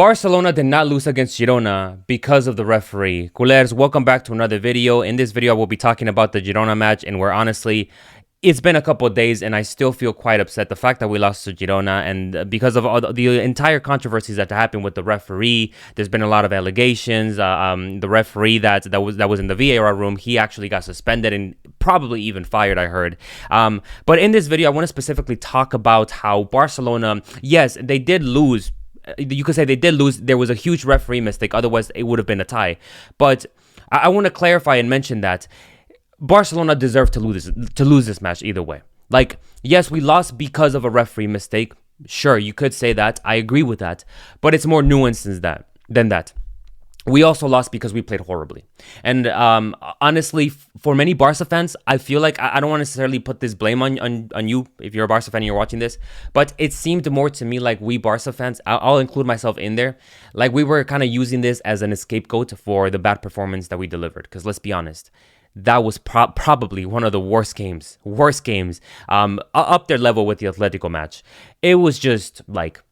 Barcelona did not lose against Girona because of the referee. Culers, welcome back to another video. In this video, I will be talking about the Girona match, and where honestly, it's been a couple of days and I still feel quite upset. The fact that we lost to Girona, and because of all the entire controversies that happened with the referee, there's been a lot of allegations. The referee that was in the VAR room, he actually got suspended and probably even fired, I heard. But in this video, I want to specifically talk about how Barcelona, yes, they did lose. You could say they did lose. There was a huge referee mistake. Otherwise, it would have been a tie. But I want to clarify and mention that Barcelona deserved to lose this match either way. Like, yes, we lost because of a referee mistake. Sure, you could say that. I agree with that. But it's more nuanced than that. We also lost because we played horribly. And honestly, for many Barca fans, I feel like I don't want to necessarily put this blame on you if you're a Barca fan and you're watching this. But it seemed more to me like we Barca fans, I'll include myself in there, like we were kind of using this as an scapegoat for the bad performance that we delivered. Because let's be honest, that was probably one of the worst games, up their level with the Atletico match. It was just like,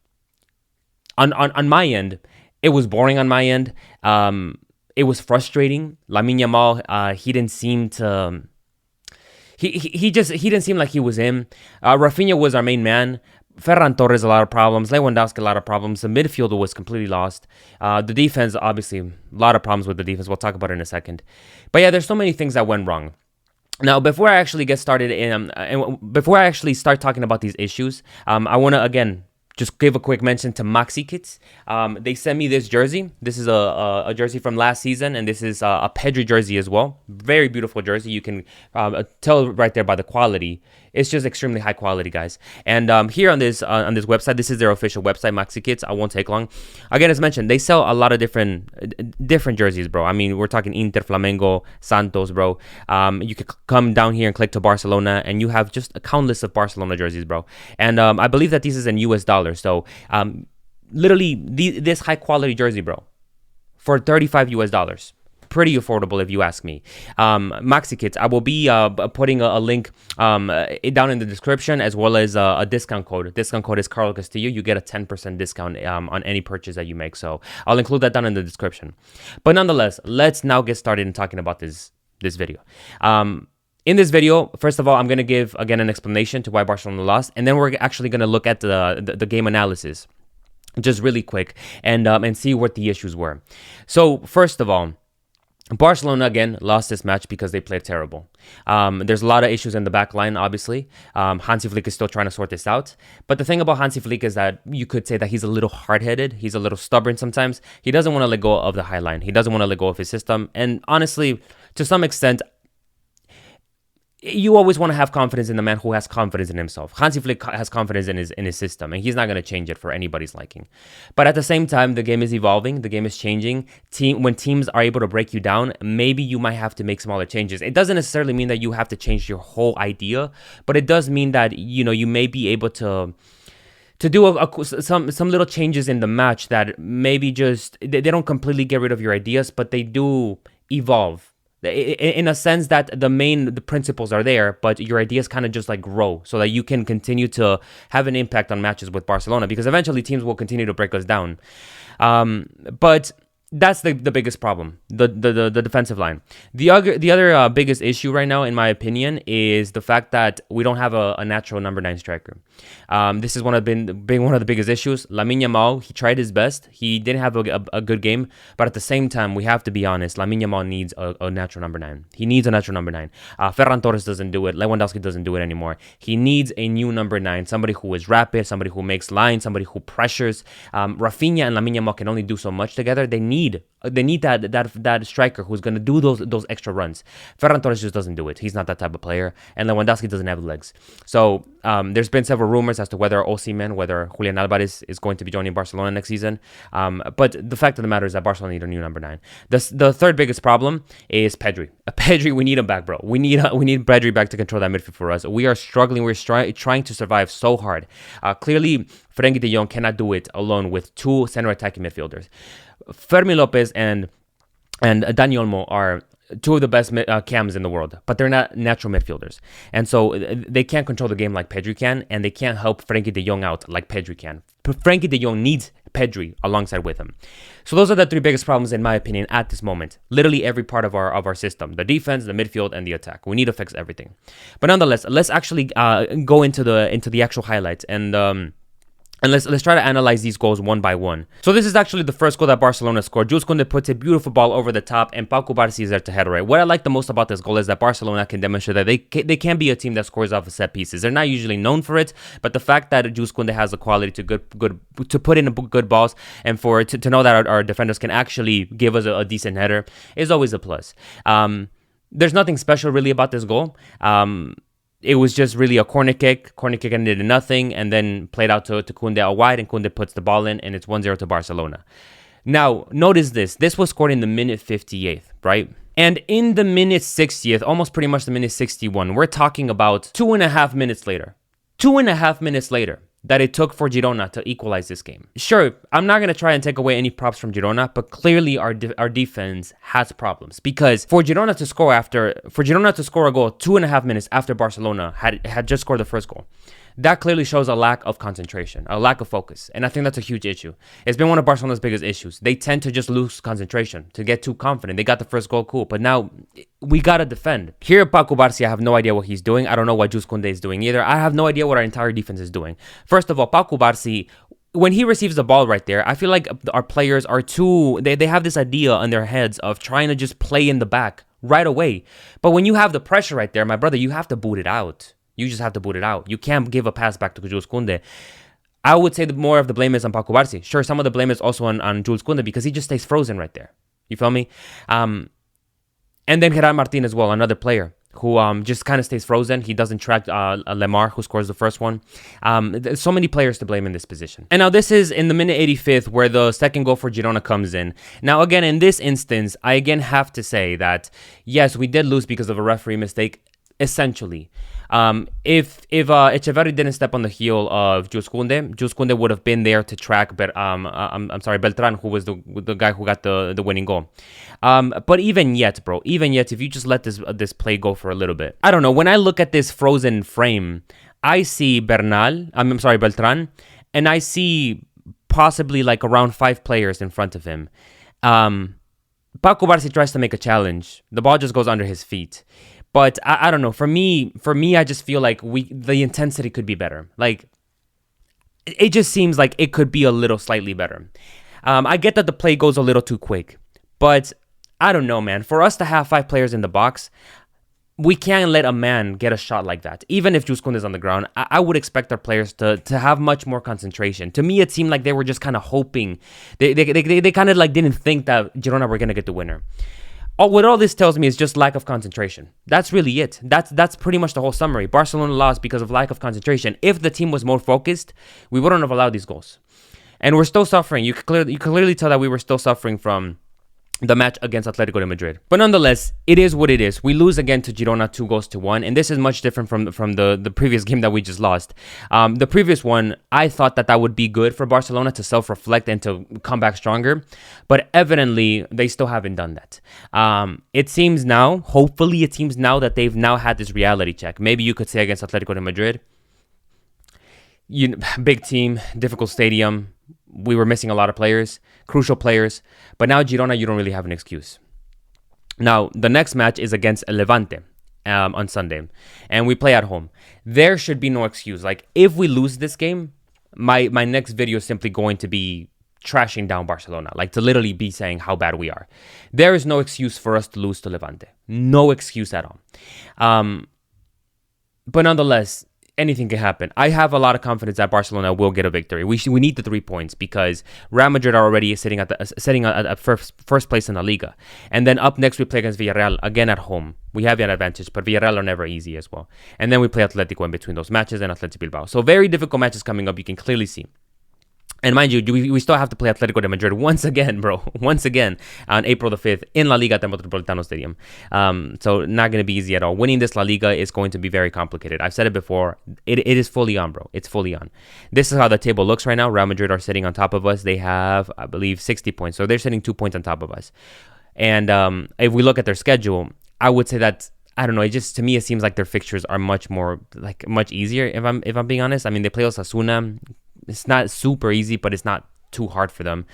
on my end, it was boring on my end. It was frustrating. Lamine Yamal, he didn't seem to. He didn't seem like he was in. Rafinha was our main man. Ferran Torres, a lot of problems. Lewandowski, a lot of problems. The midfield was completely lost. The defense, obviously, a lot of problems with the defense. We'll talk about it in a second. But yeah, there's so many things that went wrong. Now, before I actually get started, and before I actually start talking about these issues, I want to, again, just give a quick mention to MaxiKits. They sent me this jersey. This is a jersey from last season, and this is a Pedri jersey as well. Very beautiful jersey. You can tell right there by the quality. It's just extremely high quality, guys. And here on this website, this is their official website, MaxiKits. I won't take long. Again, as mentioned, they sell a lot of different jerseys, bro. I mean, we're talking Inter, Flamengo, Santos, bro. You could come down here and click to Barcelona, and you have just a countless of Barcelona jerseys, bro. And I believe that this is in US dollars. So literally this high quality jersey, bro, for $35 US. Pretty affordable if you ask me. MaxiKits, I will be putting a link down in the description, as well as a discount code. Discount code is Carlo Castillo. You get a 10% discount on any purchase that you make. So I'll include that down in the description. But nonetheless, let's now get started in talking about this video. In this video, first of all, I'm going to give, again, an explanation to why Barcelona lost. And then we're actually going to look at the game analysis just really quick and see what the issues were. So first of all, Barcelona, again, lost this match because they played terrible. There's a lot of issues in the back line, obviously. Hansi Flick is still trying to sort this out. But the thing about Hansi Flick is that you could say that he's a little hard-headed. He's a little stubborn sometimes. He doesn't want to let go of the high line. He doesn't want to let go of his system. And honestly, to some extent, you always want to have confidence in the man who has confidence in himself. Hansi Flick has confidence in his system, and he's not going to change it for anybody's liking. But at the same time, the game is evolving. The game is changing. When teams are able to break you down, maybe you might have to make smaller changes. It doesn't necessarily mean that you have to change your whole idea, but it does mean that, you know, you may be able to do some little changes in the match that maybe just they don't completely get rid of your ideas, but they do evolve. In a sense that the principles are there, but your ideas kind of just like grow so that you can continue to have an impact on matches with Barcelona, because eventually teams will continue to break us down. But that's the biggest problem, the defensive line. The other biggest issue right now, in my opinion, is the fact that we don't have a natural number 9 striker. This is one of the biggest issues. Lamine Yamal, he tried his best. He didn't have a good game, but at the same time, we have to be honest. Lamine Yamal needs a natural number 9. He needs a natural number 9. Ferran Torres doesn't do it. Lewandowski doesn't do it anymore. He needs a new number 9, somebody who is rapid, somebody who makes lines, somebody who pressures. Rafinha and Lamine Yamal can only do so much together. They need that striker who's going to do those extra runs. Ferran Torres just doesn't do it. He's not that type of player, and Lewandowski doesn't have legs. So there's been several rumors as to whether Osimhen, whether Julian Alvarez is going to be joining Barcelona next season. But the fact of the matter is that Barcelona need a new number 9. The third biggest problem is Pedri. Pedri, we need him back, bro. We need Pedri back to control that midfield for us. We are struggling. We're trying to survive so hard. Clearly, Frenkie de Jong cannot do it alone with 2 center attacking midfielders. Fermi Lopez and Dani Olmo are 2 of the best cams in the world, but they're not natural midfielders. And so they can't control the game like Pedri can, and they can't help Frenkie de Jong out like Pedri can. Frenkie de Jong needs Pedri alongside with him. So those are the three biggest problems in my opinion at this moment. Literally every part of our system, the defense, the midfield, and the attack. We need to fix everything. But nonetheless, let's actually go into the actual highlights and let's try to analyze these goals one by one. So this is actually the first goal that Barcelona scored. Jules Koundé puts a beautiful ball over the top, and Pau Cubarsí is there to header it. What I like the most about this goal is that Barcelona can demonstrate that they can be a team that scores off of set pieces. They're not usually known for it, but the fact that Jules Koundé has the quality to put in good balls and for to know that our defenders can actually give us a decent header is always a plus. There's nothing special really about this goal. It was just really a corner kick. Corner kick ended in nothing and then played out to Koundé out wide, and Koundé puts the ball in, and it's 1-0 to Barcelona. Now, notice this. This was scored in the minute 58th, right? And in the minute 60th, almost pretty much the minute 61, we're talking about 2.5 minutes later. 2.5 minutes later that it took for Girona to equalize this game. Sure, I'm not going to try and take away any props from Girona, but clearly our defense has problems, because for Girona to score a goal 2.5 minutes after Barcelona had just scored the first goal, that clearly shows a lack of concentration, a lack of focus. And I think that's a huge issue. It's been one of Barcelona's biggest issues. They tend to just lose concentration, to get too confident. They got the first goal, cool. But now we got to defend. Here at Pau Cubarsí, I have no idea what he's doing. I don't know what Jules Koundé is doing either. I have no idea what our entire defense is doing. First of all, Pau Cubarsí, when he receives the ball right there, I feel like our players are they have this idea in their heads of trying to just play in the back right away. But when you have the pressure right there, my brother, you have to boot it out. You just have to boot it out. You can't give a pass back to Jules Koundé. I would say that more of the blame is on Pau Cubarsí. Sure, some of the blame is also on Jules Koundé because he just stays frozen right there. You feel me? And then Gerard Martin as well, another player who just kind of stays frozen. He doesn't track Lemar, who scores the first one. There's so many players to blame in this position. And now this is in the minute 85th where the second goal for Girona comes in. Now again, in this instance, I again have to say that, yes, we did lose because of a referee mistake, essentially. If Echeverri didn't step on the heel of Jules Koundé would have been there to track Beltran, who was the guy who got the winning goal. But even yet, if you just let this play go for a little bit, I don't know. When I look at this frozen frame, I see Beltran, and I see possibly like around 5 players in front of him. Pau Cubarsí tries to make a challenge. The ball just goes under his feet. But I don't know. For me, I just feel like the intensity could be better. Like, it just seems like it could be a little slightly better. I get that the play goes a little too quick, but I don't know, man. For us to have 5 players in the box, we can't let a man get a shot like that. Even if Jules Koundé is on the ground, I would expect our players to have much more concentration. To me, it seemed like they were just kind of hoping. They kind of like didn't think that Girona were gonna get the winner. What all this tells me is just lack of concentration. That's really it. That's pretty much the whole summary. Barcelona lost because of lack of concentration. If the team was more focused, we wouldn't have allowed these goals. And we're still suffering. You can clearly tell that we were still suffering from the match against Atletico de Madrid. But nonetheless, it is what it is. We lose again to Girona 2-1, and this is much different from the previous game that we just lost. The previous one, I thought that would be good for Barcelona to self-reflect and to come back stronger, but evidently they still haven't done that. Hopefully it seems now that they've now had this reality check. Maybe you could say against Atletico de Madrid, big team, difficult stadium. We were missing a lot of players, crucial players. But now Girona, you don't really have an excuse. Now, the next match is against Levante on Sunday. And we play at home. There should be no excuse. Like, if we lose this game, my next video is simply going to be trashing down Barcelona. Like, to literally be saying how bad we are. There is no excuse for us to lose to Levante. No excuse at all. But nonetheless, anything can happen. I have a lot of confidence that Barcelona will get a victory. We need the 3 points because Real Madrid are already sitting at first place in La Liga. And then up next we play against Villarreal, again at home. We have an advantage, but Villarreal are never easy as well. And then we play Atletico in between those matches and Athletic Bilbao. So very difficult matches coming up, you can clearly see. And mind you, we still have to play Atletico de Madrid once again, bro. Once again on April the 5th in La Liga at the Metropolitano Stadium. So not going to be easy at all. Winning this La Liga is going to be very complicated. I've said it before. It is fully on, bro. It's fully on. This is how the table looks right now. Real Madrid are sitting on top of us. They have, I believe, 60 points. So they're sitting 2 points on top of us. And if we look at their schedule, I would say that, I don't know, to me, it seems like their fixtures are much easier, if I'm being honest. I mean, they play Osasuna. It's not super easy, but it's not too hard for them.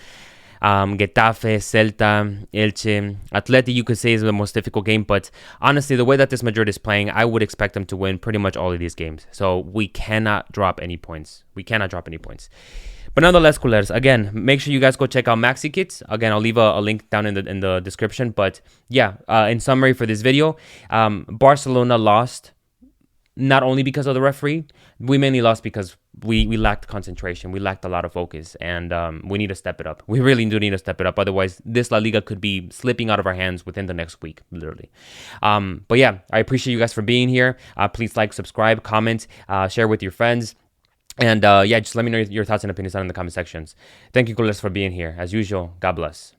Getafe, Celta, Elche, Atleti, you could say is the most difficult game, but honestly, the way that this Madrid is playing, I would expect them to win pretty much all of these games. So we cannot drop any points. But nonetheless, culers, again, make sure you guys go check out MaxiKits. Again, I'll leave a link down in the description. But yeah, in summary for this video, Barcelona lost not only because of the referee. We mainly lost because we lacked concentration. We lacked a lot of focus, and we need to step it up. We really do need to step it up. Otherwise, this La Liga could be slipping out of our hands within the next week, literally. But yeah, I appreciate you guys for being here. Please like, subscribe, comment, share with your friends. And yeah, just let me know your thoughts and opinions down in the comment sections. Thank you, culers, for being here. As usual, God bless.